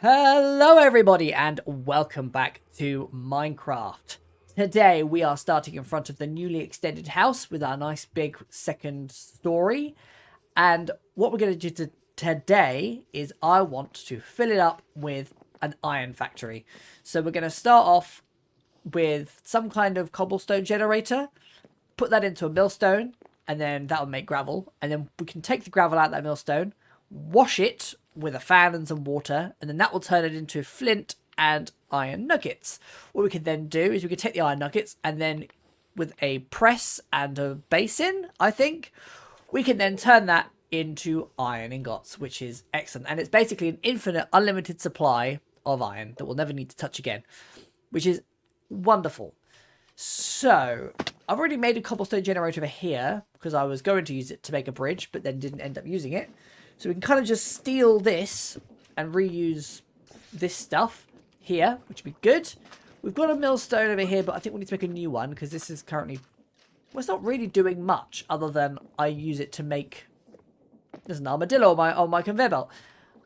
Hello everybody and welcome back to Minecraft. Today we are starting in front of the newly extended house with our nice big second story. And what we're going to do today is I want to fill it up with an iron factory. So we're going to start off with some kind of cobblestone generator, put that into a millstone, and then that'll make gravel. And then we can take the gravel out of that millstone, wash it with a fan and some water, and then that will turn it into flint and iron nuggets. What we can then do is we can take the iron nuggets and then with a press and a basin, I think, we can then turn that into iron ingots, which is excellent. And it's basically an infinite, unlimited supply of iron that we'll never need to touch again, which is wonderful. So, I've already made a cobblestone generator over here because I was going to use it to make a bridge, but then didn't end up using it. So we can kind of just steal this and reuse this stuff here, which would be good. We've got a millstone over here, but I think we need to make a new one because this is currently... well, it's not really doing much other than I use it to make... there's an armadillo on my conveyor belt.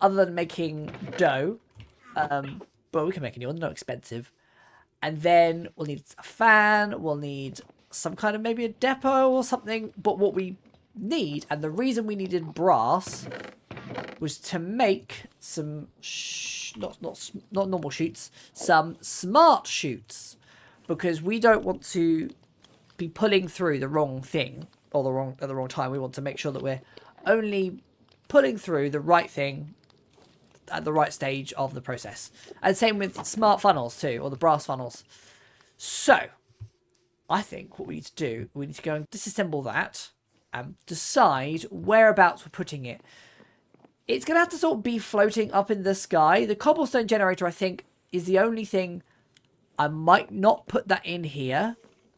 Other than making dough. But we can make a new one, they're not expensive. And then we'll need a fan, we'll need some kind of maybe a depot or something. But what we need, and the reason we needed brass, was to make some, not normal chutes, some smart chutes. Because we don't want to be pulling through the wrong thing, or at the wrong time. We want to make sure that we're only pulling through the right thing at the right stage of the process. And same with smart funnels too, or the brass funnels. So, I think what we need to do, we need to go and disassemble that and decide whereabouts we're putting it. It's going to have to sort of be floating up in the sky. The cobblestone generator, I think, is the only thing. I might not put that in here.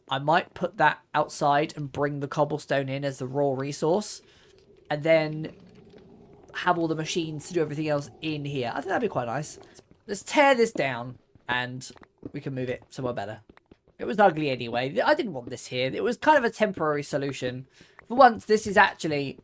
I might put that outside and bring the cobblestone in as the raw resource. And then have all the machines to do everything else in here. I think that'd be quite nice. Let's tear this down and we can move it somewhere better. It was ugly anyway. I didn't want this here. It was kind of a temporary solution. For once, this is actually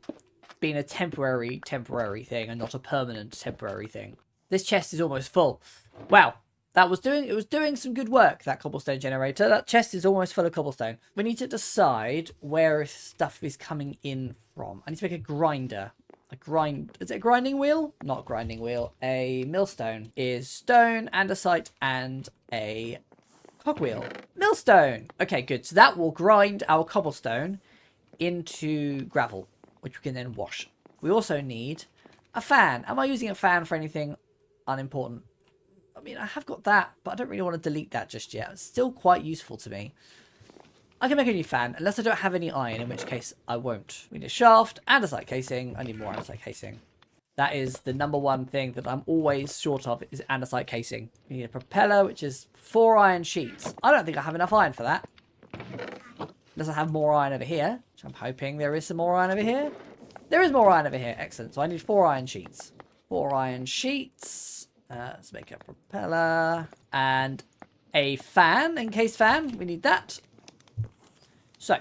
been a temporary thing and not a permanent temporary thing. This chest is almost full. Wow. It was doing some good work, that cobblestone generator. That chest is almost full of cobblestone. We need to decide where stuff is coming in from. I need to make a grinder. Is it a grinding wheel? Not a grinding wheel. A millstone is stone, andesite, and a cogwheel. Millstone! Okay, good. So that will grind our cobblestone into gravel, which we can then wash. We also need a fan. Am I using a fan for anything unimportant? I mean, I have got that, but I don't really want to delete that just yet. It's still quite useful to me. I can make a new fan, unless I don't have any iron, in which case I won't. We need a shaft, andesite casing. I need more andesite casing. That is the number one thing that I'm always short of, is andesite casing. We need a propeller, which is 4 iron sheets. I don't think I have enough iron for that. Unless I have more iron over here, which I'm hoping there is some more iron over here. There is more iron over here. Excellent. So I need 4 iron sheets. 4 iron sheets. Let's make a propeller. And a fan, encased fan. We need that. So,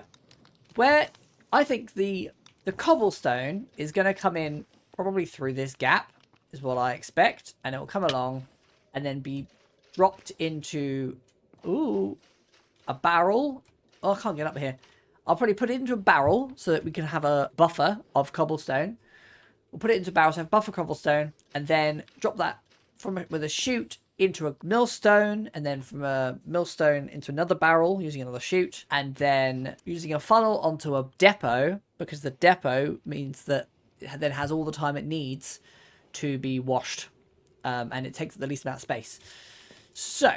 where I think the cobblestone is going to come in probably through this gap, is what I expect. And it will come along and then be dropped into, a barrel. Oh, I can't get up here. I'll probably put it into a barrel so that we can have a buffer of cobblestone. We'll put it into a barrel to have buffer cobblestone and then drop that from it with a chute into a millstone, and then from a millstone into another barrel using another chute, and then using a funnel onto a depot, because the depot means that it then has all the time it needs to be washed, and it takes the least amount of space. So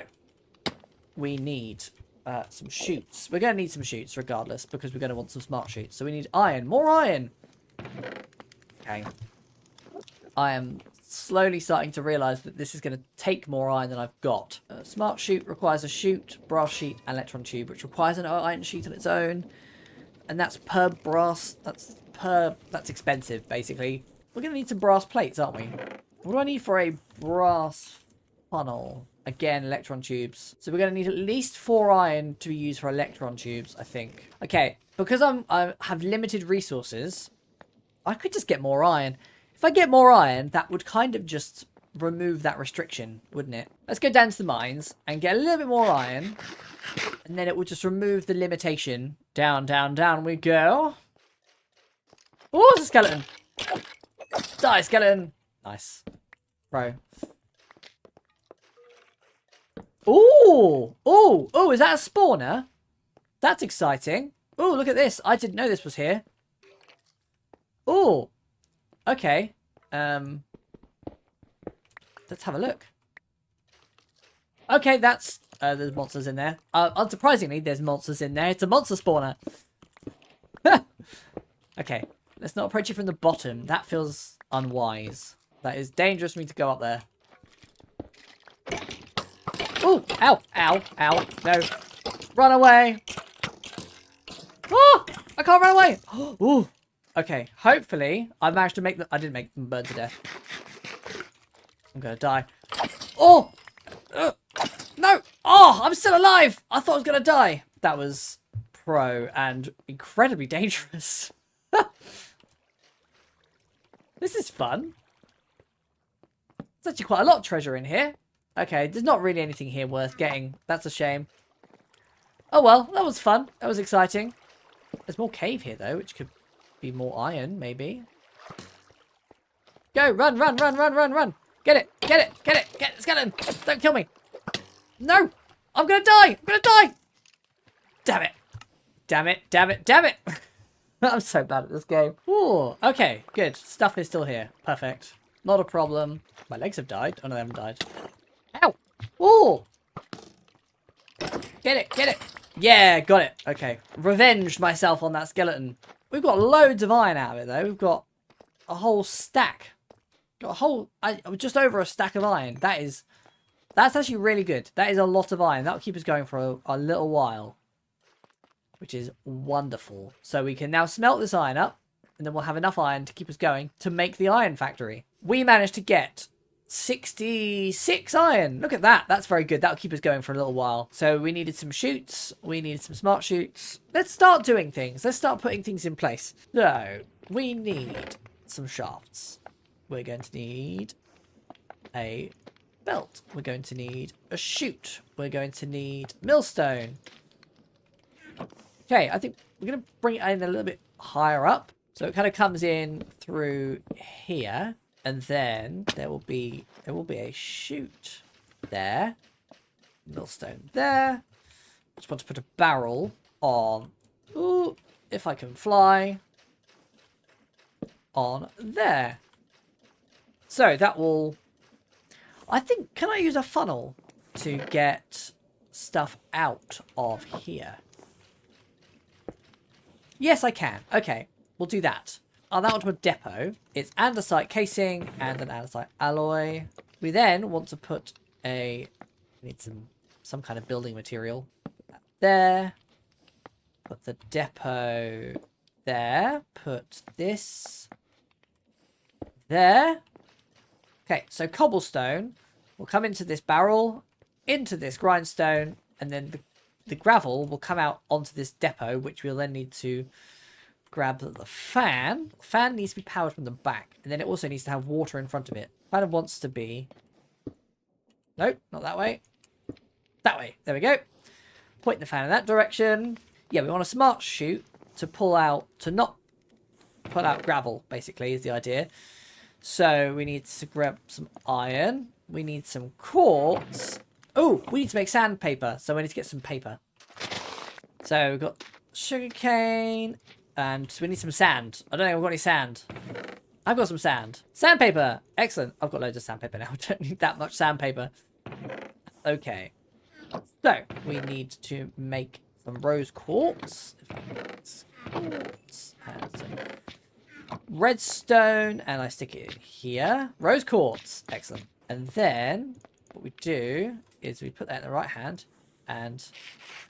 we need some chutes. We're going to need some chutes regardless, because we're going to want some smart chutes. So we need iron. More iron! Okay. I am slowly starting to realise that this is going to take more iron than I've got. Smart chute requires a chute, brass sheet, and electron tube, which requires an iron sheet on its own. And that's per brass. That's expensive, basically. We're going to need some brass plates, aren't we? What do I need for a brass funnel? Again, electron tubes. So we're going to need at least 4 iron to be used for electron tubes, I think. Okay, because I have limited resources, I could just get more iron. If I get more iron, that would kind of just remove that restriction, wouldn't it? Let's go down to the mines and get a little bit more iron. And then it will just remove the limitation. Down, down, down we go. Oh, it's a skeleton. Die, skeleton. Nice. Bro. Ooh. Ooh. Oh, is that a spawner? That's exciting. Oh, look at this. I didn't know this was here. Oh. Okay. Let's have a look. Okay, that's... there's monsters in there. Unsurprisingly, there's monsters in there. It's a monster spawner. Okay. Let's not approach it from the bottom. That feels unwise. That is dangerous for me to go up there. Oh! Ow! Ow! Ow! No. Run away! Oh! I can't run away! Ooh! Okay. Hopefully, I managed to make them... I didn't make them burn to death. I'm gonna die. Oh! No! Oh! I'm still alive! I thought I was gonna die. That was pro and incredibly dangerous. This is fun. There's actually quite a lot of treasure in here. Okay, there's not really anything here worth getting. That's a shame. Oh well, that was fun. That was exciting. There's more cave here though, which could be more iron, maybe. Go! Run, run, run, run, run, run! Get it! Get it! Get it! Get it! Skeleton! Don't kill me! No! I'm gonna die! I'm gonna die! Damn it! Damn it! Damn it! Damn it! I'm so bad at this game. Ooh, okay, good. Stuff is still here. Perfect. Not a problem. My legs have died. Oh no, they haven't died. Ow! Ooh! Get it! Get it! Yeah, got it. Okay. Revenged myself on that skeleton. We've got loads of iron out of it though. We've got a whole stack. Got a whole... just over a stack of iron. That's actually really good. That is a lot of iron. That'll keep us going for a little while. Which is wonderful. So we can now smelt this iron up. And then we'll have enough iron to keep us going to make the iron factory. We managed to get 66 iron. Look at that. That's very good. That'll keep us going for a little while. So we needed some chutes. We needed some smart chutes. Let's start doing things. Let's start putting things in place. So we need some shafts. We're going to need a belt. We're going to need a chute. We're going to need millstone. Okay, I think we're going to bring it in a little bit higher up. So it kind of comes in through here. And then there will be a chute there. Millstone there. Just want to put a barrel on. Ooh, if I can fly. On there. So that will... I think... Can I use a funnel to get stuff out of here? Yes, I can. Okay, we'll do that. I'll that onto a depot. It's andesite casing and an andesite alloy. We then want to put a... We need some kind of building material. Put that there. Put the depot there. Put this there. Okay, so cobblestone will come into this barrel, into this grindstone, and then the gravel will come out onto this depot, which we'll then need to grab the fan. The fan needs to be powered from the back, and then it also needs to have water in front of it. Kind of wants to be... Nope, not that way. That way. There we go. Point the fan in that direction. Yeah, we want a smart chute to pull out, to not pull out gravel, basically, is the idea. So we need to grab some iron. We need some quartz. Oh, we need to make sandpaper. So we need to get some paper. So we've got sugarcane. And we need some sand. I don't think I've got any sand. I've got some sand. Sandpaper. Excellent. I've got loads of sandpaper now. I don't need that much sandpaper. Okay. So we need to make some rose quartz. Quartz. And some redstone. And I stick it in here. Rose quartz. Excellent. And then what we do is we put that in the right hand and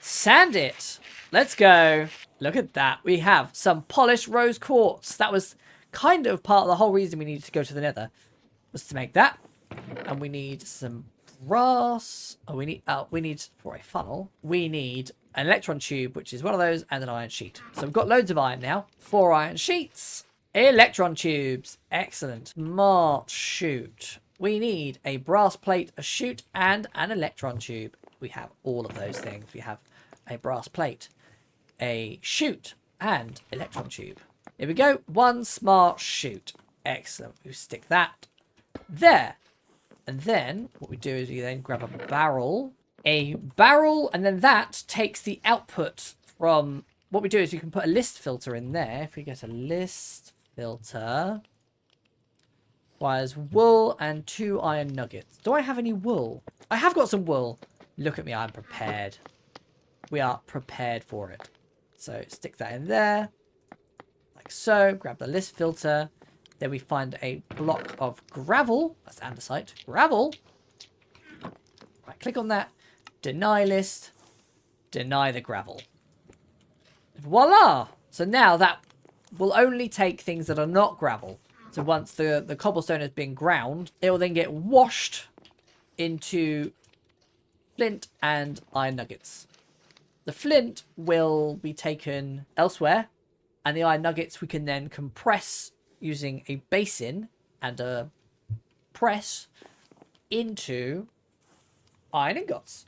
sand it. Let's go. Look at that. We have some polished rose quartz. That was kind of part of the whole reason we needed to go to the nether, was to make that. And we need some brass. Oh, we need for a funnel. We need an electron tube, which is one of those, and an iron sheet. So we've got loads of iron now. 4 iron sheets. Electron tubes. Excellent. Smart chute. we need a brass plate, a chute, and an electron tube. We have all of those things. We have a brass plate, a chute, and electron tube. Here we go. One smart chute. Excellent. We stick that there. And then what we do is we then grab a barrel, and then that takes the output from... What we do is we can put a list filter in there. If we get a list filter, requires wool and 2 iron nuggets. Do I have any wool? I have got some wool. Look at me, I'm prepared. We are prepared for it. So stick that in there, like so. Grab the list filter. Then we find a block of gravel. That's andesite. Gravel. Right, click on that. Deny list. Deny the gravel. Voila! So now that will only take things that are not gravel. So once the cobblestone has been ground, it will then get washed into flint and iron nuggets. The flint will be taken elsewhere, and the iron nuggets we can then compress using a basin and a press into iron ingots,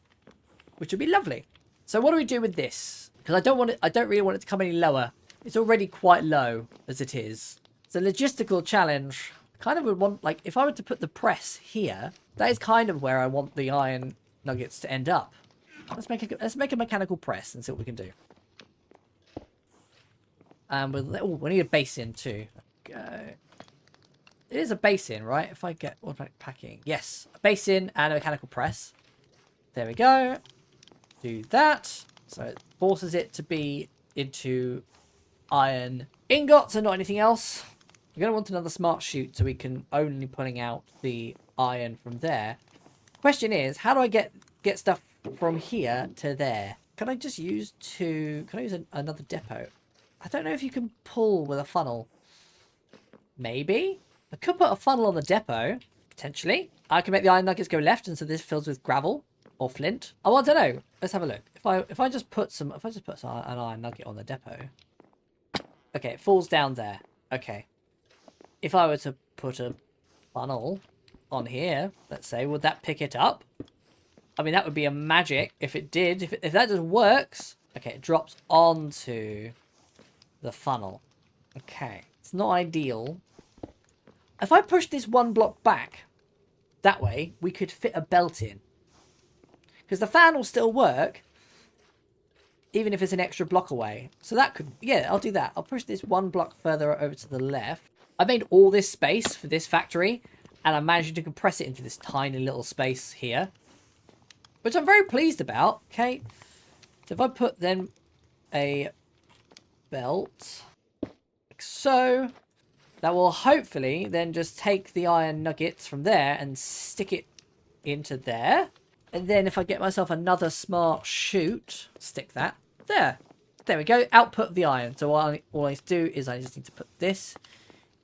which would be lovely. So what do we do with this? Because I don't really want it to come any lower. It's already quite low as it is. It's a logistical challenge. I kind of would want, like, if I were to put the press here, that is kind of where I want the iron nuggets to end up. Let's make a mechanical press and see what we can do. And we need a basin too. Go. It is a basin, right? If I get automatic packing, yes, a basin and a mechanical press. There we go. Do that. So it forces it to be into iron ingots and not anything else. We're going to want another smart chute so we can only pulling out the iron from there. Question is, how do I get stuff from here to there? Can I just use another depot? I don't know if you can pull with a funnel. Maybe? I could put a funnel on the depot, potentially. I can make the iron nuggets go left, and so this fills with gravel or flint. Oh, I don't know. Let's have a look. If I just put an iron nugget on the depot. Okay, it falls down there. Okay. If I were to put a funnel on here, let's say, would that pick it up? I mean, that would be a magic if it did. If that just works. Okay, it drops onto the funnel. Okay. It's not ideal. If I push this one block back, that way, we could fit a belt in. Because the fan will still work, even if it's an extra block away. So that could... Yeah, I'll do that. I'll push this one block further over to the left. I made all this space for this factory, and I managed to compress it into this tiny little space here, which I'm very pleased about. Okay, so if I put then a belt, like so, that will hopefully then just take the iron nuggets from there and stick it into there. And then if I get myself another smart chute, stick that there. There we go, output of the iron. So all I need to do is I just need to put this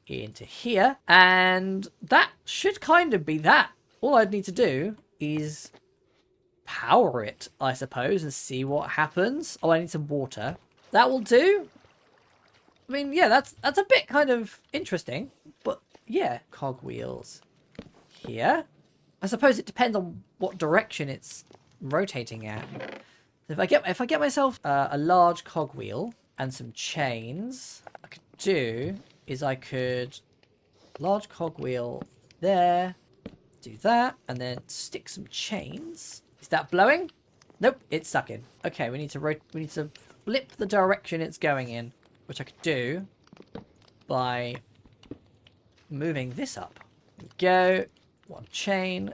into here, and that should kind of be that. All I'd need to do is power it, I suppose, and see what happens. Oh, I need some water. That will do. I mean, yeah, that's a bit kind of interesting, but yeah, cogwheels here. I suppose it depends on what direction it's rotating at. If I get myself a large cogwheel and some chains, I could do is I could large cogwheel there, do that, and then stick some chains. Is that blowing? Nope, it's stuck in. Okay, we need to flip the direction it's going in, which I could do by moving this up. There we go. One chain.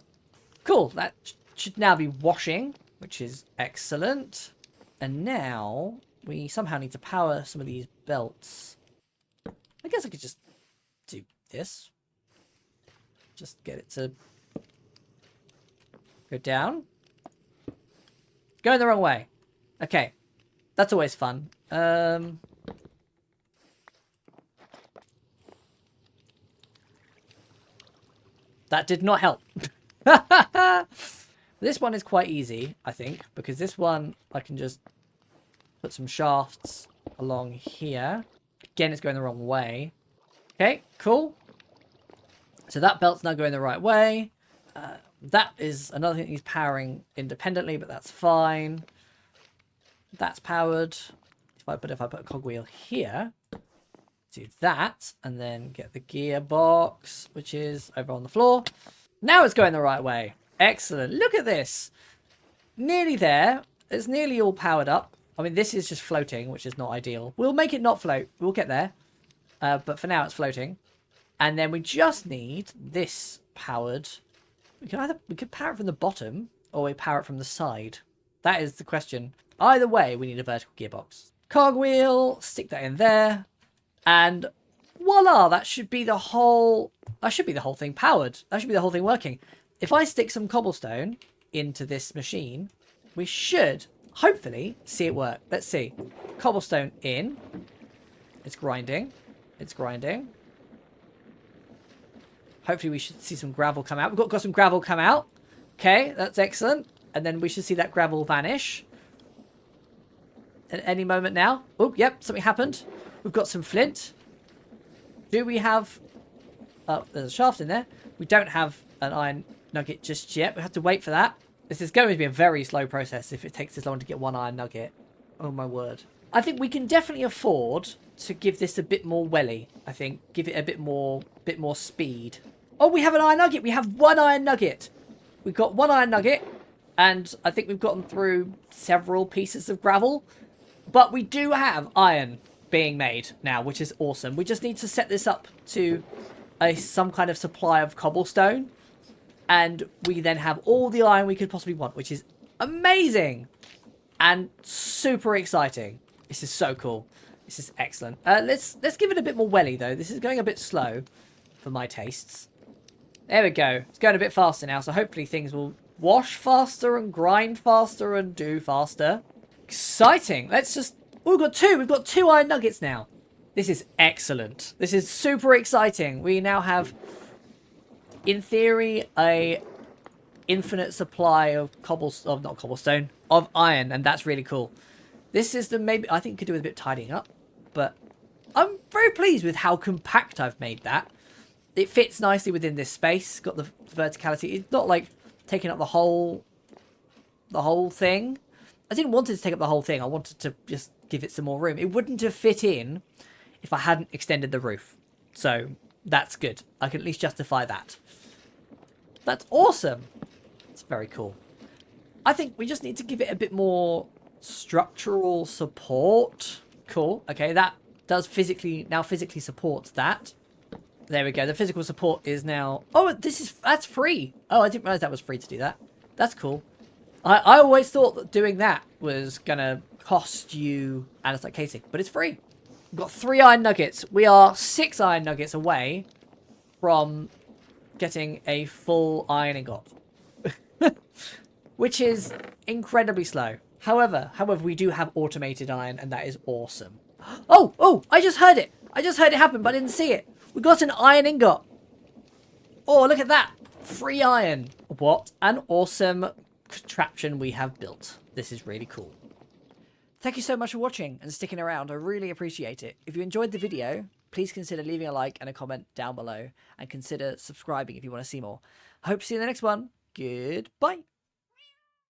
Cool, that should now be washing, which is excellent. And now we somehow need to power some of these belts. I guess I could just do this. Just get it to go down. Going the wrong way. Okay. That's always fun. That did not help. This one is quite easy, I think, because this one I can just put some shafts along here. Again, it's going the wrong way. Okay, cool. So that belt's now going the right way. That is another thing he's powering independently, but that's fine. That's powered. But if I put a cogwheel here, do that, and then get the gearbox, which is over on the floor. Now it's going the right way. Excellent. Look at this. Nearly there. It's nearly all powered up. I mean, this is just floating, which is not ideal. We'll make it not float. We'll get there. But for now, it's floating. And then we just need this powered. We could power it from the bottom, or we power it from the side. That is the question. Either way, we need a vertical gearbox. Cogwheel, stick that in there. And voila, that should be the whole thing powered. That should be the whole thing working. If I stick some cobblestone into this machine, we should hopefully see it work. Let's see. Cobblestone in. It's grinding. It's grinding. Hopefully we should see some gravel come out. We've got some gravel come out. Okay, that's excellent. And then we should see that gravel vanish at any moment now. Oh, yep, something happened. We've got some flint. Do we have... Oh, there's a shaft in there. We don't have an iron nugget just yet. We have to wait for that. This is going to be a very slow process if it takes this long to get one iron nugget. Oh, my word. I think we can definitely afford to give this a bit more welly. I think. Give it a bit more speed. Oh, we have an iron nugget. We have one iron nugget. We've got one iron nugget. And I think we've gotten through several pieces of gravel. But we do have iron being made now, which is awesome. We just need to set this up to some kind of supply of cobblestone, and we then have all the iron we could possibly want, which is amazing and super exciting. This is so cool. This is excellent. Let's give it a bit more welly though. This is going a bit slow for my tastes. There we go. It's going a bit faster now, so hopefully things will wash faster and grind faster and do faster. Exciting. Let's just... Oh, we've got two. We've got 2 iron nuggets now. This is excellent. This is super exciting. We now have, in theory, a infinite supply of not cobblestone, of iron, and that's really cool. This is maybe, I think, could do with a bit of tidying up, but I'm very pleased with how compact I've made that. It fits nicely within this space. Got the verticality. It's not like taking up the whole thing. I didn't want it to take up the whole thing. I wanted to just give it some more room. It wouldn't have fit in if I hadn't extended the roof. So that's good. I can at least justify that. That's awesome. It's very cool. I think we just need to give it a bit more structural support. Cool. Okay, that does physically supports that. There we go. The physical support is now... Oh, that's free. Oh, I didn't realize that was free to do that. That's cool. I always thought that doing that was going to cost you andesite casing, but it's free. We've got 3 iron nuggets. We are 6 iron nuggets away from getting a full iron ingot, which is incredibly slow. However, we do have automated iron, and that is awesome. Oh, I just heard it. I just heard it happen, but I didn't see it. We got an iron ingot. Oh, look at that. Free iron. What an awesome contraption we have built. This is really cool. Thank you so much for watching and sticking around. I really appreciate it. If you enjoyed the video, please consider leaving a like and a comment down below, and consider subscribing if you want to see more. I hope to see you in the next one. Goodbye.